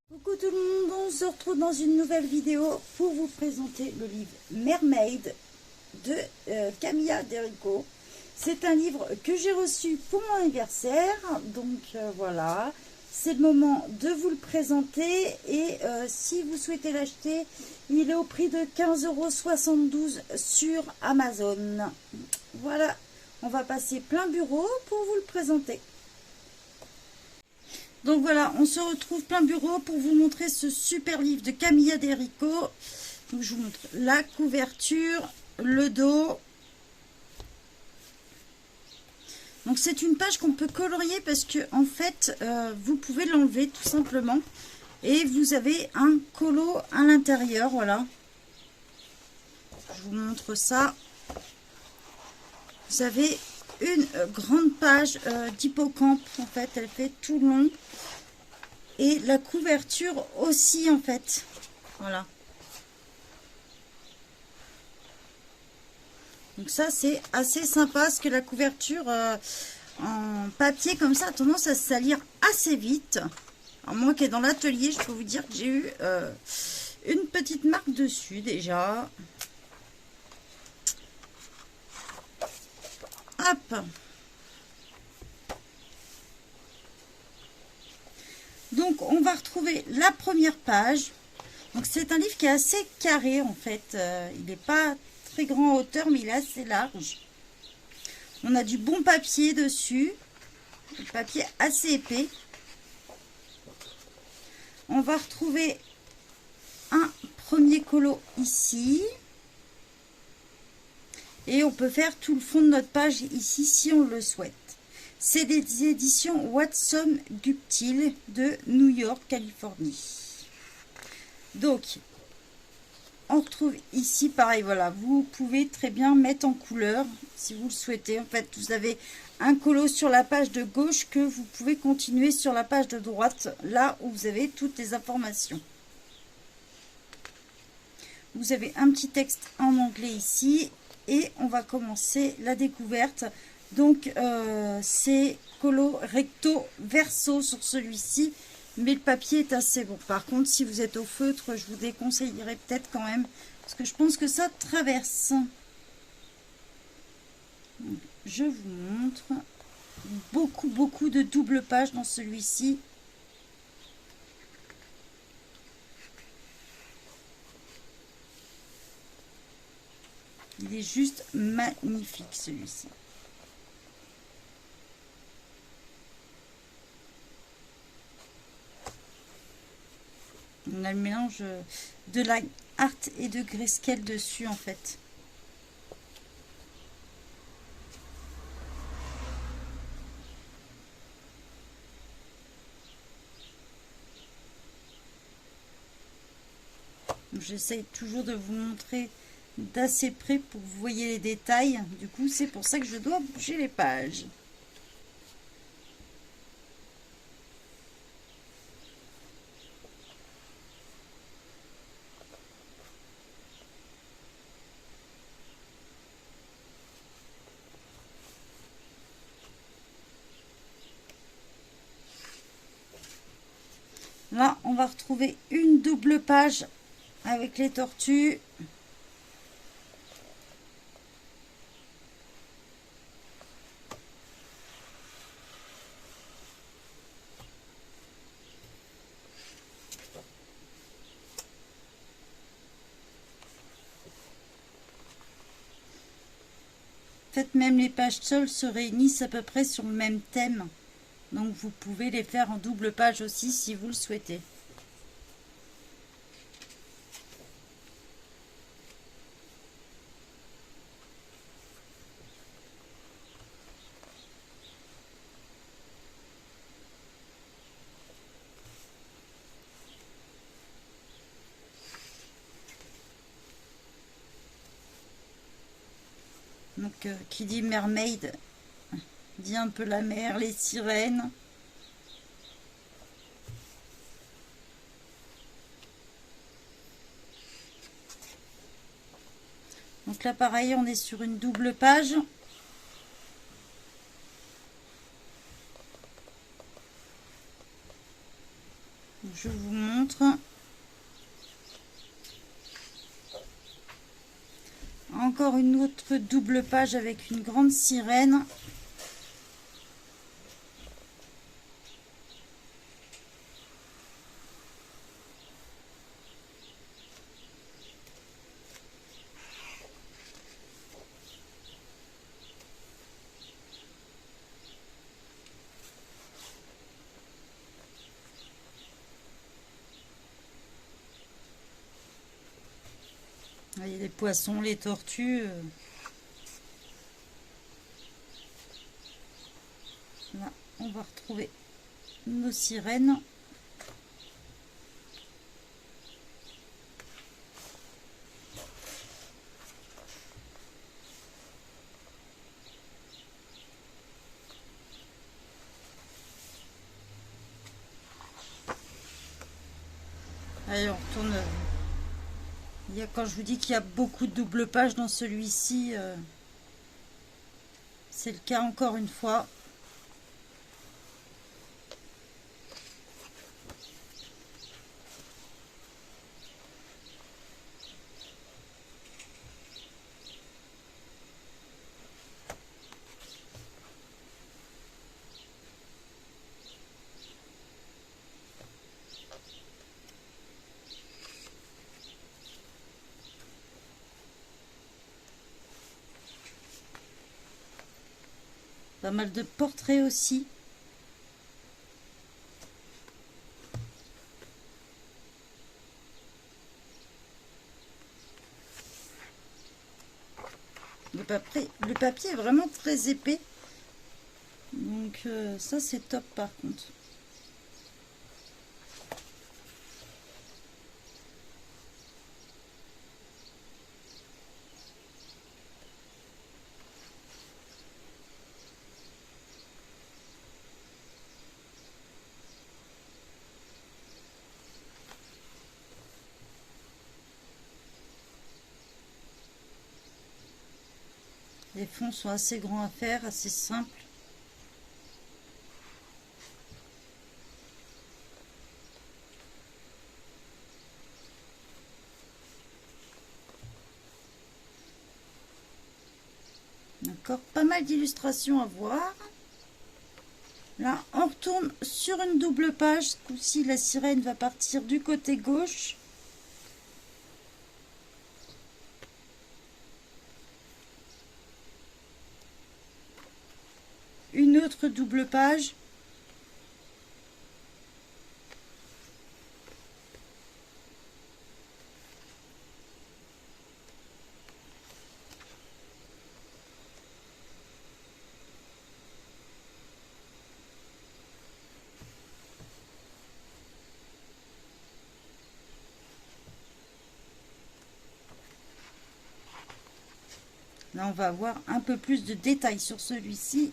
Coucou tout le monde, on se retrouve dans une nouvelle vidéo pour vous présenter le livre Mermaid de Camilla Derrico. C'est un livre que j'ai reçu pour mon anniversaire, donc voilà, c'est le moment de vous le présenter. Et si vous souhaitez l'acheter, il est au prix de 15,72 € sur Amazon. Voilà, on va passer plein bureau pour vous le présenter. Donc voilà, on se retrouve plein bureau pour vous montrer ce super livre de Camilla Derrico. Donc je vous montre la couverture, le dos. Donc c'est une page qu'on peut colorier parce que en fait vous pouvez l'enlever tout simplement et vous avez un colo à l'intérieur. Voilà, je vous montre ça. Vous avez une grande page d'hippocampe, en fait elle fait tout long, et la couverture aussi en fait. Voilà, donc ça c'est assez sympa parce que la couverture en papier comme ça a tendance à se salir assez vite. Alors moi qui est dans l'atelier, je peux vous dire que j'ai eu une petite marque dessus déjà. Hop. Donc on va retrouver la première page. Donc c'est un livre qui est assez carré en fait. Il n'est pas très grand en hauteur, mais il est assez large. On a du bon papier dessus, du papier assez épais. On va retrouver un premier colo ici. Et on peut faire tout le fond de notre page ici si on le souhaite. C'est des éditions Watson Guptill de New York, Californie. Donc, on retrouve ici, pareil, voilà, vous pouvez très bien mettre en couleur si vous le souhaitez. En fait, vous avez un colo sur la page de gauche que vous pouvez continuer sur la page de droite, là où vous avez toutes les informations. Vous avez un petit texte en anglais ici et on va commencer la découverte. Donc, c'est colo recto verso sur celui-ci, mais le papier est assez bon. Par contre, si vous êtes au feutre, je vous déconseillerais peut-être quand même, parce que je pense que ça traverse. Donc, je vous montre beaucoup de double pages dans celui-ci. Il est juste magnifique celui-ci. On a le mélange de line art et de grayscale dessus en fait. J'essaye toujours de vous montrer d'assez près pour que vous voyez les détails. Du coup, c'est pour ça que je dois bouger les pages. Là, on va retrouver une double page avec les tortues. En fait, même les pages seules se réunissent à peu près sur le même thème. Donc, vous pouvez les faire en double page aussi si vous le souhaitez. Donc, qui dit mermaid, dit un peu la mer, les sirènes. Donc là, pareil, on est sur une double page. Je vous montre. Encore une autre double page avec une grande sirène. Vous voyez les poissons, les tortues. Là, on va retrouver nos sirènes. Allez, on retourne. Quand je vous dis qu'il y a beaucoup de double pages dans celui-ci, c'est le cas encore une fois. Pas mal de portraits aussi. Le papier est vraiment très épais. Donc ça c'est top par contre. Les fonds sont assez grands à faire, assez simples. Encore pas mal d'illustrations à voir. Là, on retourne sur une double page. Ce coup-ci, la sirène va partir du côté gauche. Une autre double page. Là, on va avoir un peu plus de détails sur celui-ci.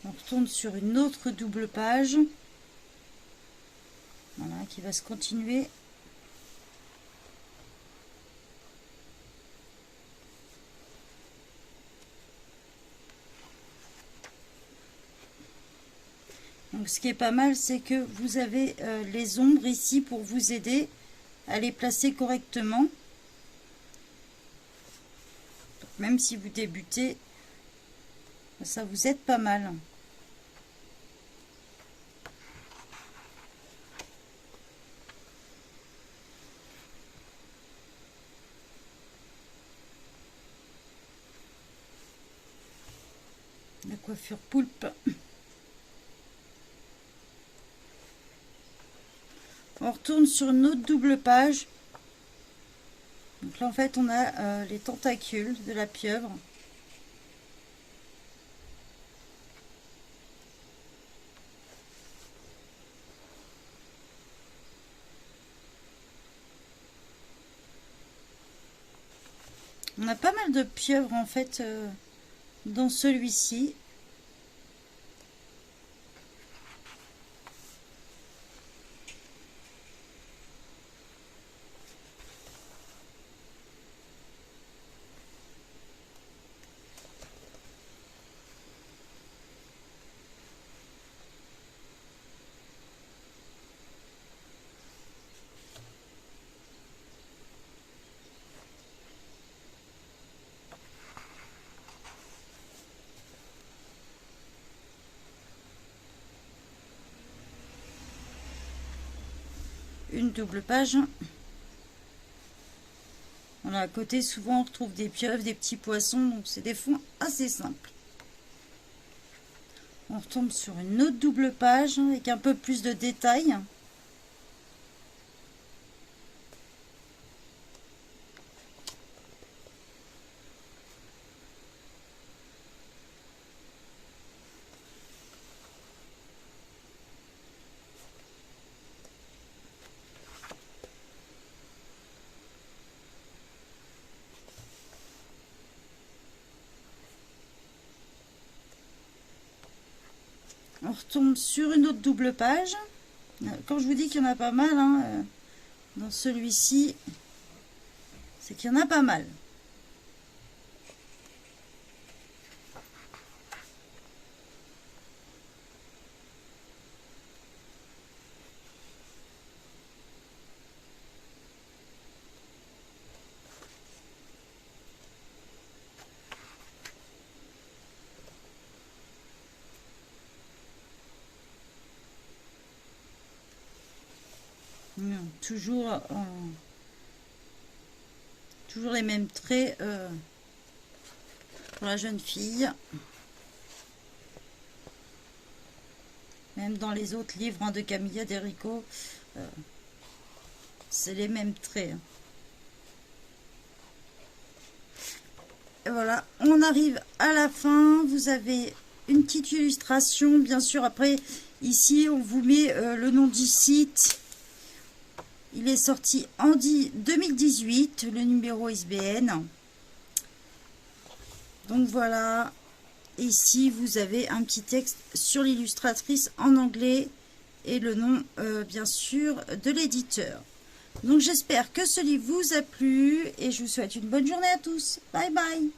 On retourne sur une autre double page. Voilà, qui va se continuer. Donc ce qui est pas mal, c'est que vous avez les ombres ici pour vous aider à les placer correctement. Donc, même si vous débutez, ça vous aide pas mal. La coiffure poulpe. On retourne sur une autre double page. Donc là en fait on a les tentacules de la pieuvre. On a pas mal de pieuvres en fait dans celui-ci. une double page. Voilà, à côté, souvent on retrouve des pieuvres, des petits poissons, donc c'est des fonds assez simples. On retombe sur une autre double page avec un peu plus de détails. On retombe sur une autre double page. Quand je vous dis qu'il y en a pas mal, hein, dans celui-ci, c'est qu'il y en a pas mal. Toujours les mêmes traits pour la jeune fille. Même dans les autres livres, hein, de Camilla D'Errico, c'est les mêmes traits. Et voilà, on arrive à la fin. Vous avez une petite illustration, bien sûr. Après, ici, on vous met le nom du site. Il est sorti en 2018, le numéro ISBN. Donc voilà, ici vous avez un petit texte sur l'illustratrice en anglais et le nom bien sûr de l'éditeur. Donc j'espère que ce livre vous a plu et je vous souhaite une bonne journée à tous. Bye bye.